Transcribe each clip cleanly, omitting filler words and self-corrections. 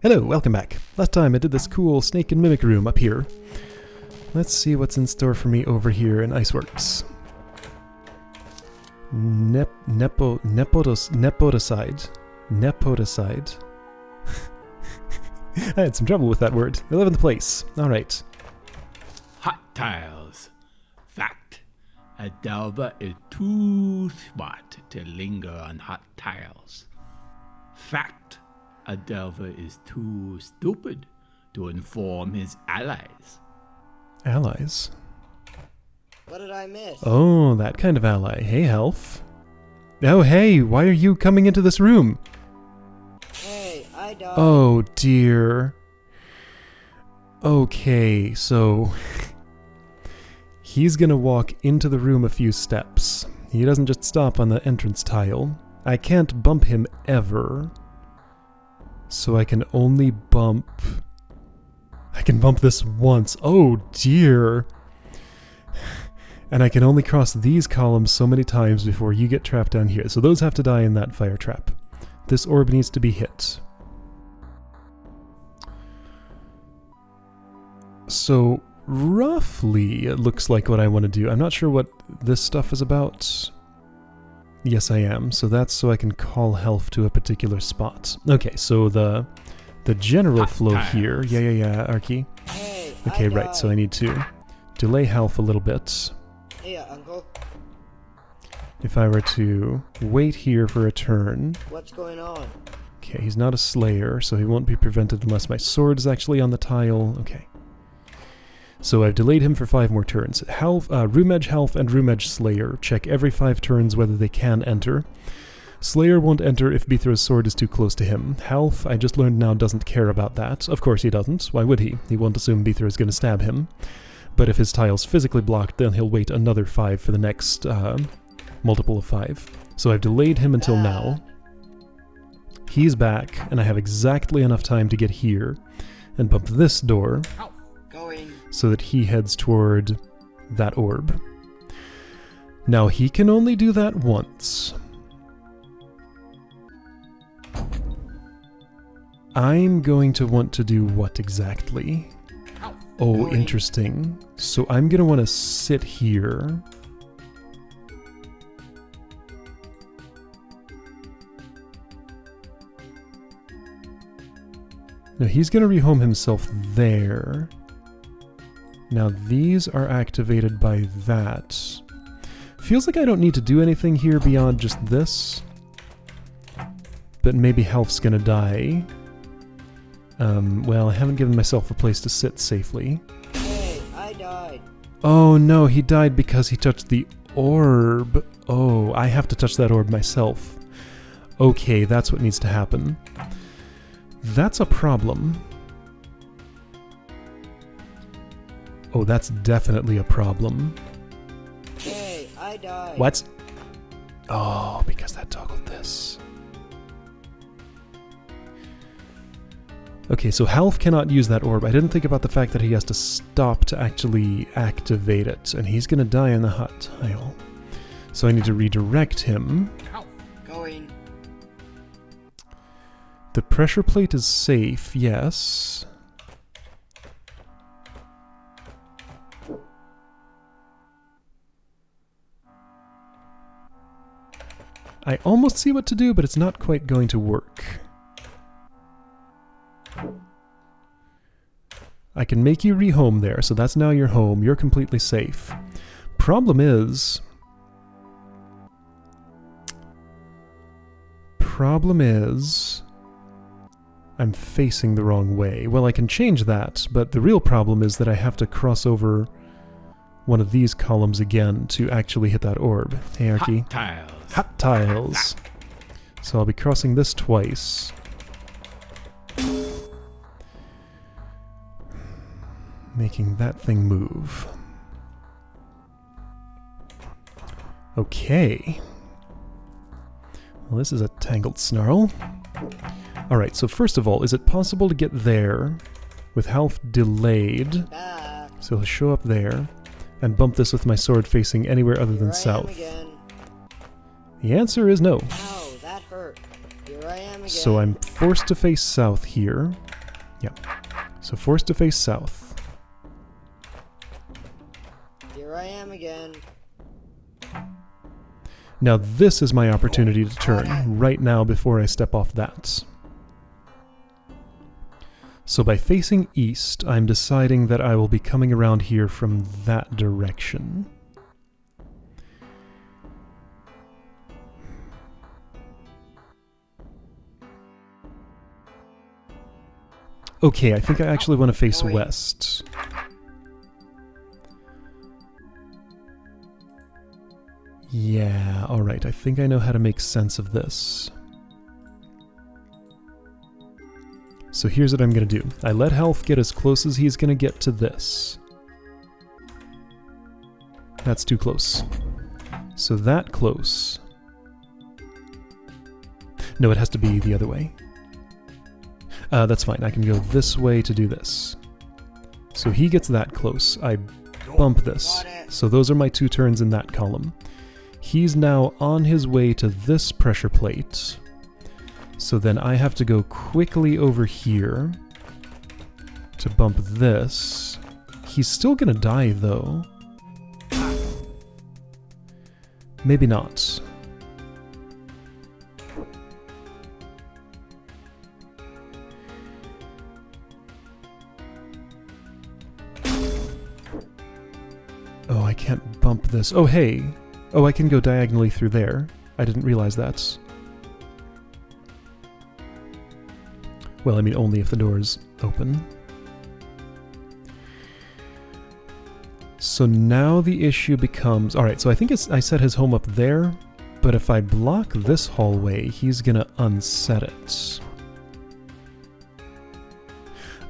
Hello, welcome back. Last time I did this cool snake and mimic room up here. Let's see what's in store for me over here in Iceworks. Nepotocide. I had some trouble with that word. 11th place. Alright. Hot tiles. Fact. A delver is too smart to linger on hot tiles. Fact. A delver is too stupid to inform his allies. Allies? What did I miss? Oh, that kind of ally. Hey, Health. Oh, hey, why are you coming into this room? Hey, I died. Oh, dear. Okay, so... he's gonna walk into the room a few steps. He doesn't just stop on the entrance tile. I can't bump him ever. So I can only bump... I can bump this once. Oh, dear. And I can only cross these columns so many times before you get trapped down here. So those have to die in that fire trap. This orb needs to be hit. So, roughly, it looks like what I want to do. I'm not sure what this stuff is about. Yes, I am. So that's so I can call health to a particular spot. Okay, so the general flow here... Yeah, Arky. Hey, Okay, I right, died. so I need to delay health a little bit. Hey, Uncle. If I were to wait here for a turn... What's going on? Okay, he's not a slayer, so he won't be prevented unless my sword is actually on the tile. Okay. So I've delayed him for 5 more turns. Room Edge Health and Room Edge Slayer check every 5 turns whether they can enter. Slayer won't enter if Bithra's sword is too close to him. Health, I just learned now, doesn't care about that. Of course he doesn't. Why would he? He won't assume Bithra is going to stab him. But if his tile's physically blocked, then he'll wait another 5 for the next multiple of 5. So I've delayed him until now. He's back, and I have exactly enough time to get here and bump this door Going. so that he heads toward that orb. Now he can only do that once. I'm going to want to do what exactly? Oh, interesting. So I'm going to want to sit here. Now he's going to rehome himself there. Now these are activated by that. Feels like I don't need to do anything here beyond just this. But maybe health's going to die. Well, I haven't given myself a place to sit safely. Hey, I died. Oh no, he died because he touched the orb. Oh, I have to touch that orb myself. Okay, that's what needs to happen. That's a problem. Oh, that's definitely a problem. Hey, I died. What? Oh, because that toggled this. Okay, so health cannot use that orb. I didn't think about the fact that he has to stop to actually activate it, and he's gonna die in the hot tile. So I need to redirect him. Going. The pressure plate is safe, yes. I almost see what to do, but it's not quite going to work. I can make you rehome there, so that's now your home. You're completely safe. Problem is... I'm facing the wrong way. Well, I can change that, but the real problem is that I have to cross over one of these columns again to actually hit that orb. Hey, Arky. Hot tiles. Hot tiles. So I'll be crossing this twice. Making that thing move. Okay. Well, this is a tangled snarl. Alright, so first of all, is it possible to get there with health delayed? Back. So he'll show up there and bump this with my sword facing anywhere other than Here I am south. again. The answer is no. Ow, that hurt. Here I am again. So I'm forced to face south here. Yeah. So forced to face south. Here I am again. Now this is my opportunity to turn, right now before I step off that. So by facing east, I'm deciding that I will be coming around here from that direction. Okay, I think I actually want to face west. Yeah, alright, I think I know how to make sense of this. So here's what I'm going to do. I let Health get as close as he's going to get to this. That's too close. So that close. No, it has to be the other way. That's fine. I can go this way to do this. So he gets that close. I bump this. So those are my 2 turns in that column. He's now on his way to this pressure plate. So then I have to go quickly over here to bump this. He's still gonna die though. Maybe not. Oh, I can't bump this. Oh, hey. Oh, I can go diagonally through there. I didn't realize that. Well, I mean, only if the door's open. So now the issue becomes... Alright, so I think I set his home up there, but if I block this hallway, he's gonna unset it.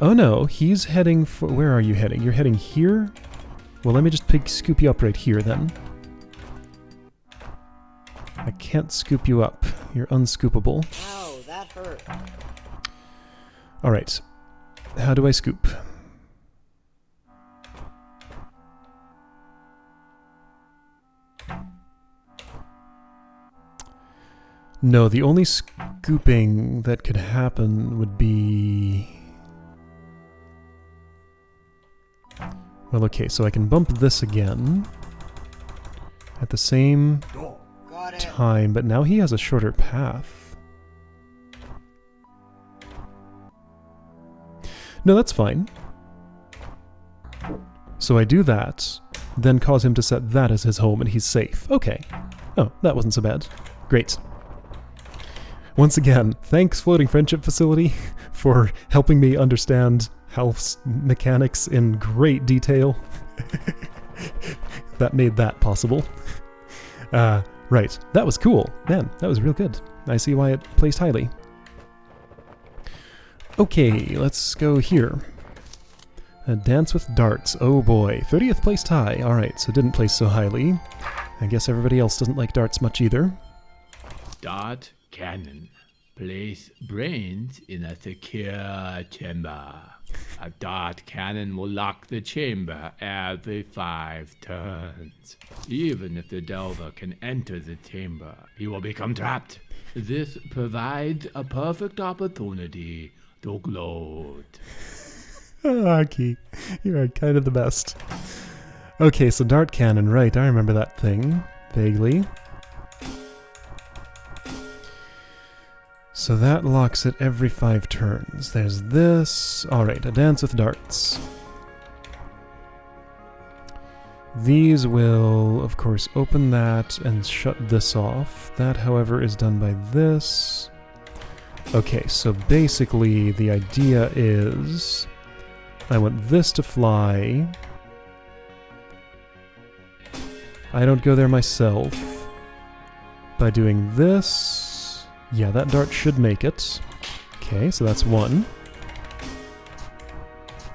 Oh no, he's heading for... Where are you heading? You're heading here? Well, let me just scoop you up right here, then. I can't scoop you up. You're unscoopable. Ow, that hurt. Alright. How do I scoop? No, the only scooping that could happen would be... Well, okay, so I can bump this again at the same time, but now he has a shorter path. No, that's fine. So I do that, then cause him to set that as his home, and he's safe. Okay. Oh, that wasn't so bad. Great. Once again, thanks Floating Friendship Facility for helping me understand Health's mechanics in great detail. That made that possible. Right, that was cool. Man, that was real good. I see why it placed highly. Okay, let's go here. A dance with darts. Oh boy, 30th placed high. Alright, so didn't place so highly. I guess everybody else doesn't like darts much either. Dart cannon. Place brains in a secure chamber. A dart cannon will lock the chamber every 5 turns. Even if the delver can enter the chamber, he will become trapped. This provides a perfect opportunity to gloat. Arky, you are kind of the best. Okay, so dart cannon, right, I remember that thing, vaguely. So that locks it every 5 turns. There's this. Alright, a dance with darts. These will, of course, open that and shut this off. That, however, is done by this. Okay, so basically the idea is I want this to fly. I don't go there myself. By doing this... Yeah, that dart should make it. Okay, so that's 1.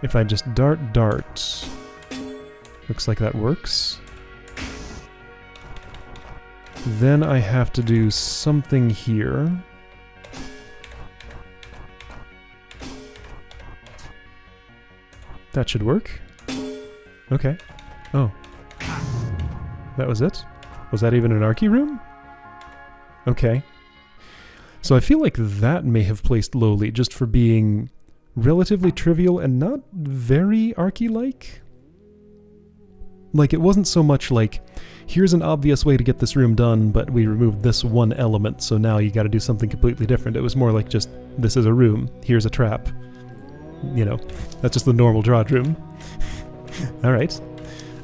If I just dart, looks like that works. Then I have to do something here. That should work. Okay. Oh. That was it? Was that even an Arky room? Okay. So I feel like that may have placed lowly just for being relatively trivial and not very Arky-like. Like, it wasn't so much like, here's an obvious way to get this room done, but we removed this one element, so now you gotta do something completely different. It was more like just, this is a room, here's a trap. You know, that's just the normal DROD room. Alright.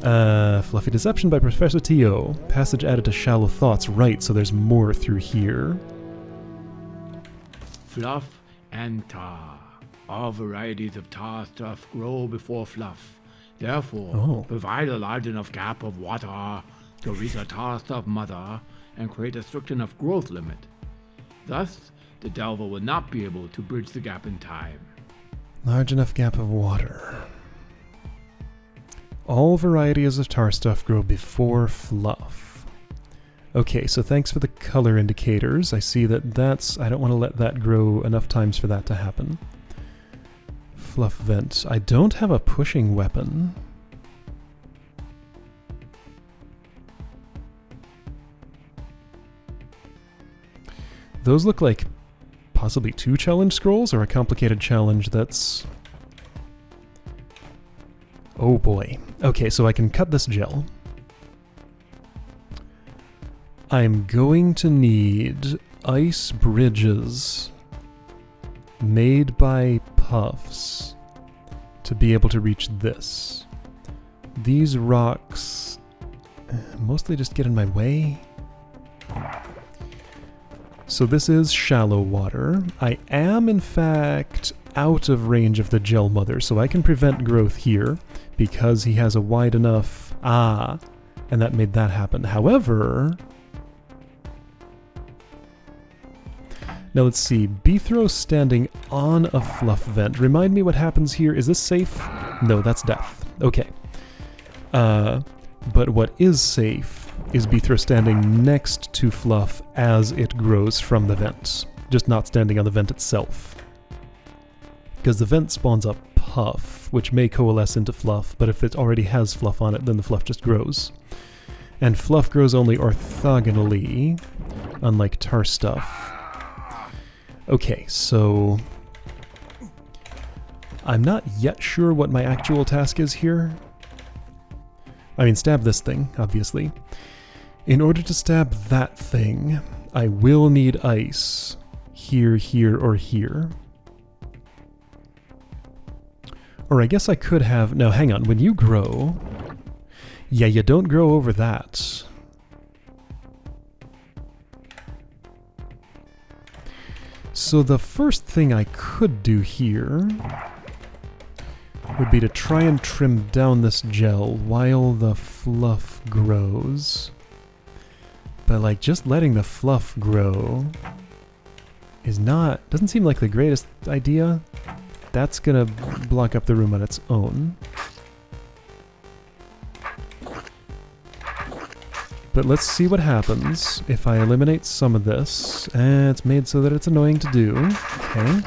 Fluffy Deception by Professor T.O. Passage added to Shallow Thoughts. Right, so there's more through here. Fluff and tar. All varieties of tar stuff grow before fluff. Therefore, provide a large enough gap of water to reach a tar stuff mother and create a strict enough growth limit. Thus, the delver will not be able to bridge the gap in time. Large enough gap of water. All varieties of tar stuff grow before fluff. Okay, so thanks for the color indicators. I see that that's... I don't want to let that grow enough times for that to happen. Fluff vent. I don't have a pushing weapon. Those look like possibly 2 challenge scrolls or a complicated challenge that's... Oh boy. Okay, so I can cut this gel. I'm going to need ice bridges made by puffs to be able to reach this. These rocks mostly just get in my way. So this is shallow water. I am, in fact, out of range of the gel mother, so I can prevent growth here because he has a wide enough... Ah, and that made that happen. However... Now let's see, Beethro standing on a fluff vent. Remind me what happens here. Is this safe? No, that's death. Okay. But what is safe is Beethro standing next to fluff as it grows from the vent. Just not standing on the vent itself. Because the vent spawns a puff, which may coalesce into fluff, but if it already has fluff on it, then the fluff just grows. And fluff grows only orthogonally, unlike tar stuff. Okay, so... I'm not yet sure what my actual task is here. I mean, stab this thing, obviously. In order to stab that thing, I will need ice. Here, here, or here. Or I guess I could have... No, hang on. When you grow... Yeah, you don't grow over that. So the first thing I could do here would be to try and trim down this gel while the fluff grows. But like just letting the fluff grow is not... doesn't seem like the greatest idea. That's gonna block up the room on its own. But let's see what happens if I eliminate some of this. It's made so that it's annoying to do. Okay.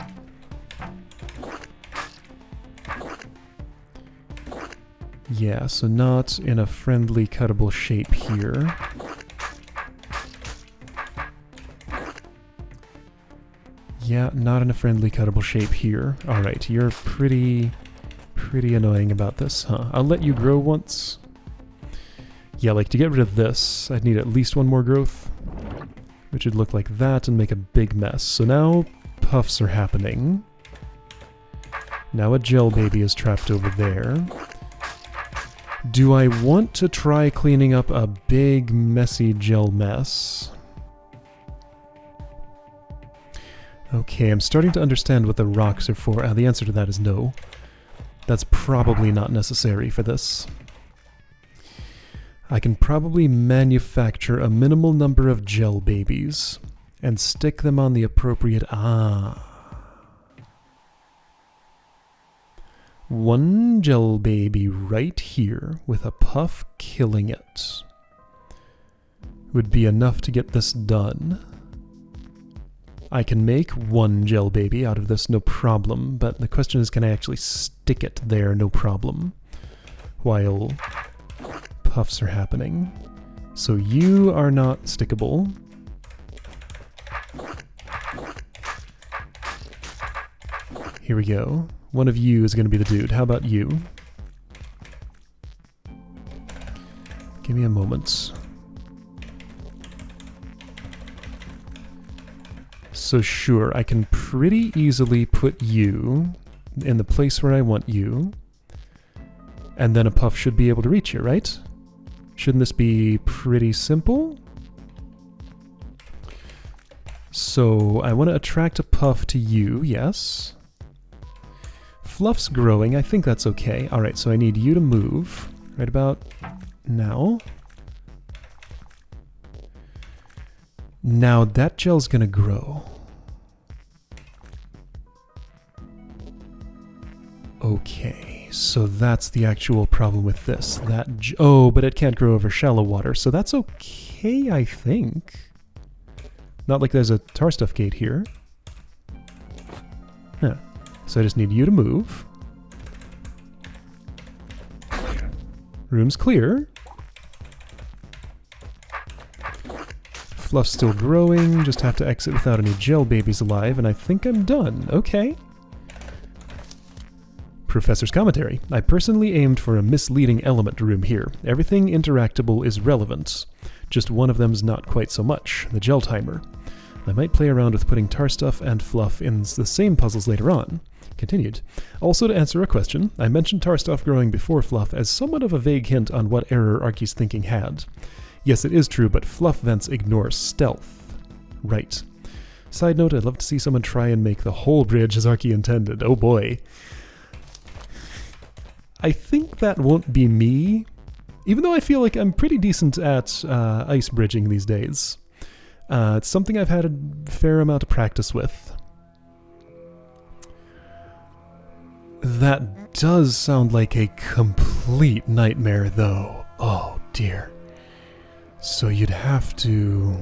Yeah, so not in a friendly cuttable shape here. Yeah, not in a friendly cuttable shape here. Alright, you're pretty annoying about this, huh? I'll let you grow once. Yeah, like to get rid of this, I'd need at least one more growth, which would look like that and make a big mess. So now puffs are happening. Now a gel baby is trapped over there. Do I want to try cleaning up a big, messy gel mess? Okay, I'm starting to understand what the rocks are for. The answer to that is no. That's probably not necessary for this. I can probably manufacture a minimal number of gel babies and stick them on the appropriate... One gel baby right here with a puff killing it would be enough to get this done. I can make one gel baby out of this, no problem, but the question is, can I actually stick it there, no problem, while puffs are happening? So you are not stickable. Here we go. One of you is going to be the dude. How about you? Give me a moment. So sure, I can pretty easily put you in the place where I want you. And then a puff should be able to reach you, right? Shouldn't this be pretty simple? So I want to attract a puff to you, yes. Fluff's growing, I think that's okay. Alright, so I need you to move right about now. Now that gel's gonna grow. Okay, so that's the actual problem with this. Oh, but it can't grow over shallow water, so that's okay, I think. Not like there's a tar stuff gate here. Huh. So I just need you to move. Room's clear. Fluff's still growing, just have to exit without any gel babies alive, and I think I'm done. Okay. Professor's commentary. I personally aimed for a misleading element room here. Everything interactable is relevant. Just one of them's not quite so much, the gel timer. I might play around with putting tar stuff and fluff in the same puzzles later on. Continued. Also to answer a question, I mentioned tar stuff growing before fluff as somewhat of a vague hint on what error Arky's thinking had. Yes, it is true, but fluff vents ignore stealth. Right. Side note, I'd love to see someone try and make the whole bridge as Arky intended. Oh boy. I think that won't be me, even though I feel like I'm pretty decent at ice bridging these days. It's something I've had a fair amount of practice with. That does sound like a complete nightmare, though. Oh, dear. So you'd have to...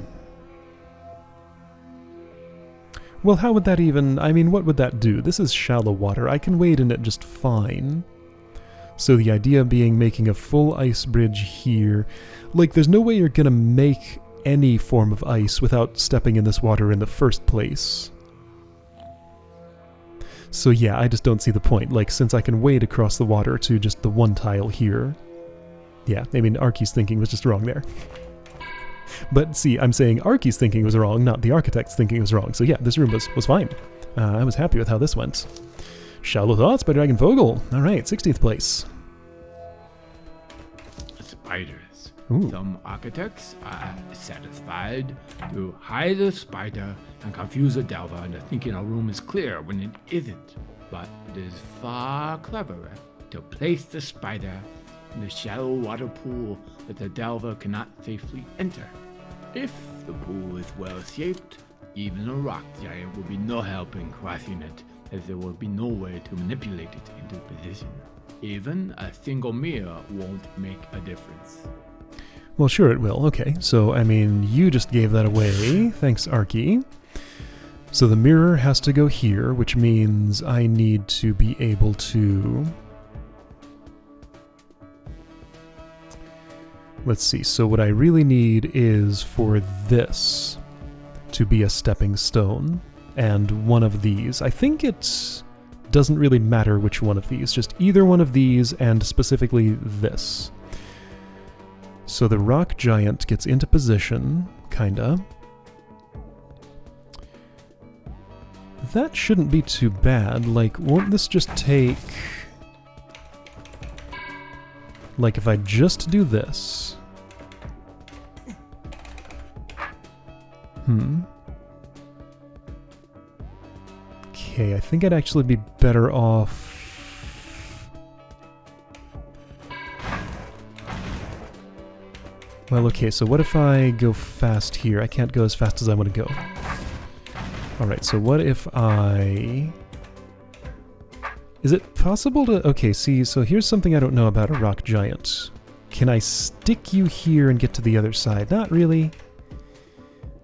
Well, how would that even... I mean, what would that do? This is shallow water. I can wade in it just fine. So the idea being making a full ice bridge here... Like, there's no way you're gonna make any form of ice without stepping in this water in the first place. So yeah, I just don't see the point. Like, since I can wade across the water to just the one tile here... Yeah, I mean, Arky's thinking was just wrong there. But see, I'm saying Arky's thinking was wrong, not the architect's thinking was wrong. So yeah, this room was fine. I was happy with how this went. Shallow Thoughts by Dragon Vogel. Alright, 16th place. Spiders. Ooh. Some architects are satisfied to hide a spider and confuse a delver into thinking a room is clear when it isn't. But it is far cleverer to place the spider in the shallow water pool that the delver cannot safely enter. If the pool is well shaped, even a rock giant will be no help in crossing it, as there will be no way to manipulate it into position. Even a single mirror won't make a difference. Well, sure it will. Okay, so, I mean, you just gave that away. Thanks, Arky. So the mirror has to go here, which means I need to be able to... Let's see, so what I really need is for this to be a stepping stone, and one of these. I think it doesn't really matter which one of these, just either one of these and specifically this. So the rock giant gets into position, kinda. That shouldn't be too bad. Like, won't this just take... Like, if I just do this... Okay, I think I'd actually be better off... Well, okay, so what if I go fast here? I can't go as fast as I want to go. Alright, so what if I... Is it possible to... Okay, see, so here's something I don't know about a rock giant. Can I stick you here and get to the other side? Not really.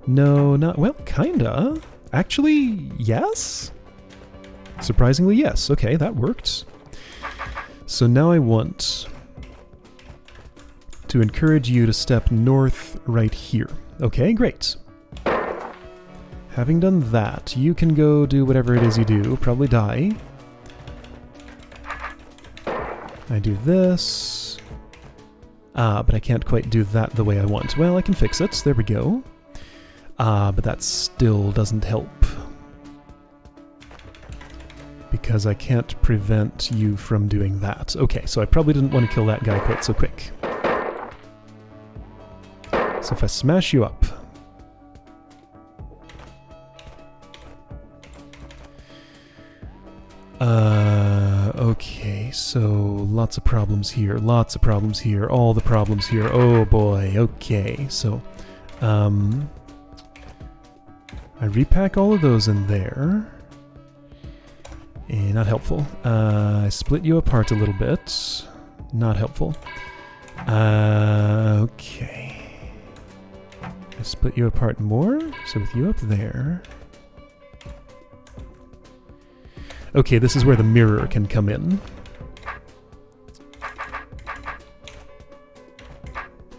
No, not... Well, kinda. Actually, yes? Surprisingly, yes. Okay, that worked. So now I want to encourage you to step north right here. Okay, great. Having done that, you can go do whatever it is you do. Probably die. I do this. But I can't quite do that the way I want. Well, I can fix it. There we go. But that still doesn't help. Because I can't prevent you from doing that. Okay, so I probably didn't want to kill that guy quite so quick. So if I smash you up... okay, so lots of problems here, all the problems here, oh boy, okay, so, I repack all of those in there, not helpful, I split you apart a little bit, not helpful, okay, I split you apart more, so with you up there... Okay, this is where the mirror can come in.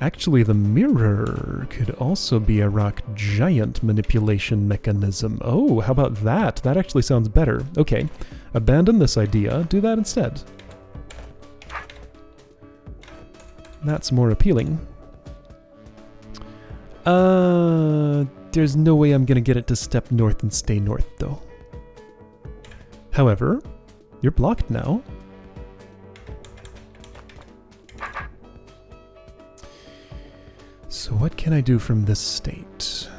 Actually, the mirror could also be a rock giant manipulation mechanism. Oh, how about that? That actually sounds better. Okay, abandon this idea. Do that instead. That's more appealing. There's no way I'm gonna get it to step north and stay north, though. However, you're blocked now. So what can I do from this state?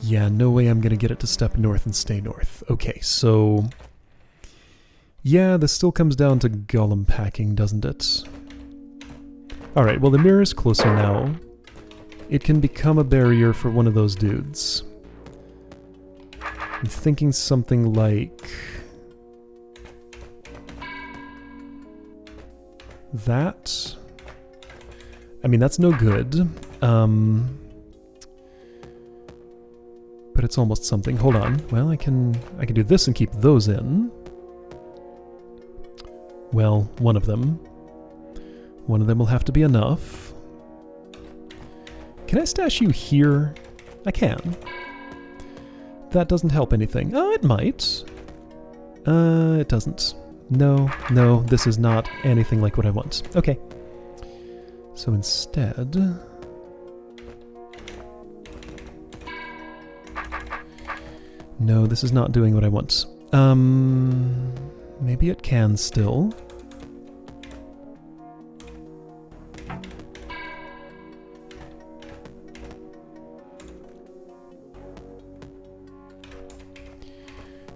Yeah, no way I'm gonna get it to step north and stay north. Okay, so... yeah, this still comes down to golem packing, doesn't it? Alright, well the mirror's closer now. It can become a barrier for one of those dudes. I'm thinking something like... that. I mean, that's no good. But it's almost something. Hold on. Well, I can do this and keep those in. Well, one of them. One of them will have to be enough. Can I stash you here? I can. That doesn't help anything. Oh, it might. It doesn't. No, no, this is not anything like what I want. Okay. So instead... no, this is not doing what I want. Maybe it can still.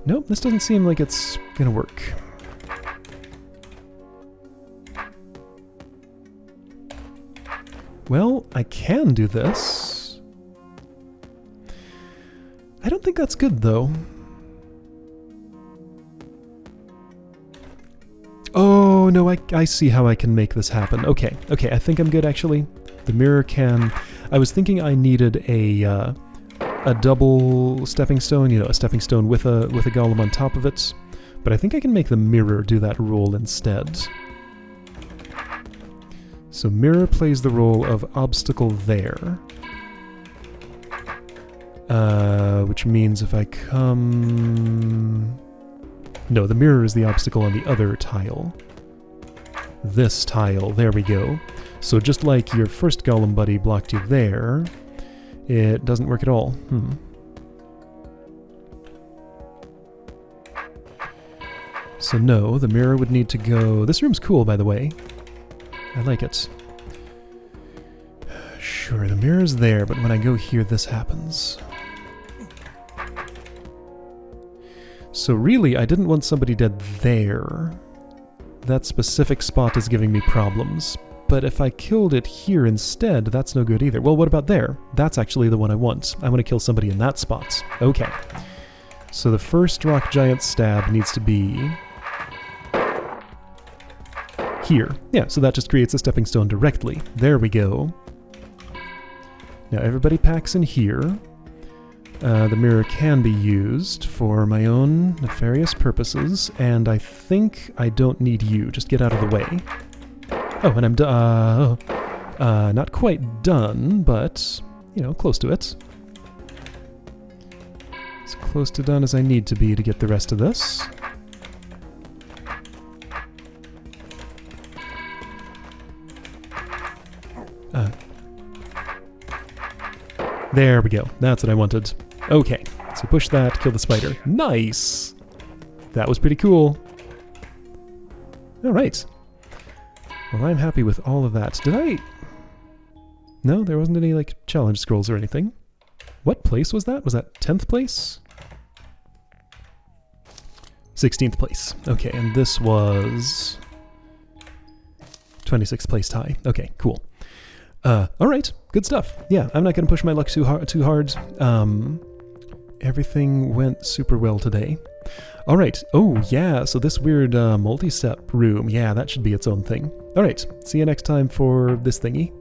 Nope, this doesn't seem like it's gonna work. Well, I can do this. I don't think that's good, though. Oh, no, I see how I can make this happen. Okay, okay, I think I'm good, actually. The mirror can... I was thinking I needed a double stepping stone, you know, a stepping stone with a golem on top of it. But I think I can make the mirror do that role instead. So mirror plays the role of obstacle there. Which means if I come... no, the mirror is the obstacle on the other tile. This tile, there we go. So just like your first golem buddy blocked you there, it doesn't work at all. So no, the mirror would need to go... this room's cool, by the way. I like it. Sure, the mirror's there, but when I go here, this happens. So really, I didn't want somebody dead there. That specific spot is giving me problems. But if I killed it here instead, that's no good either. Well, what about there? That's actually the one I want. I want to kill somebody in that spot. Okay. So the first rock giant stab needs to be... here. Yeah, so that just creates a stepping stone directly. There we go. Now everybody packs in here. The mirror can be used for my own nefarious purposes, and I think I don't need you. Just get out of the way. Oh, and I'm not quite done, but, you know, close to it. close to done as I need to be to get the rest of this. There we go. That's what I wanted. Okay, so push that, kill the spider. Nice! That was pretty cool. Alright. Well, I'm happy with all of that. Did I... No, there wasn't any, like, challenge scrolls or anything. What place was that? Was that 10th place? 16th place. Okay, and this was... 26th place tie. Okay, cool. Alright, good stuff. Yeah, I'm not going to push my luck too hard. Everything went super well today. Alright, oh yeah, so this weird multi-step room, yeah, that should be its own thing. Alright, see you next time for this thingy.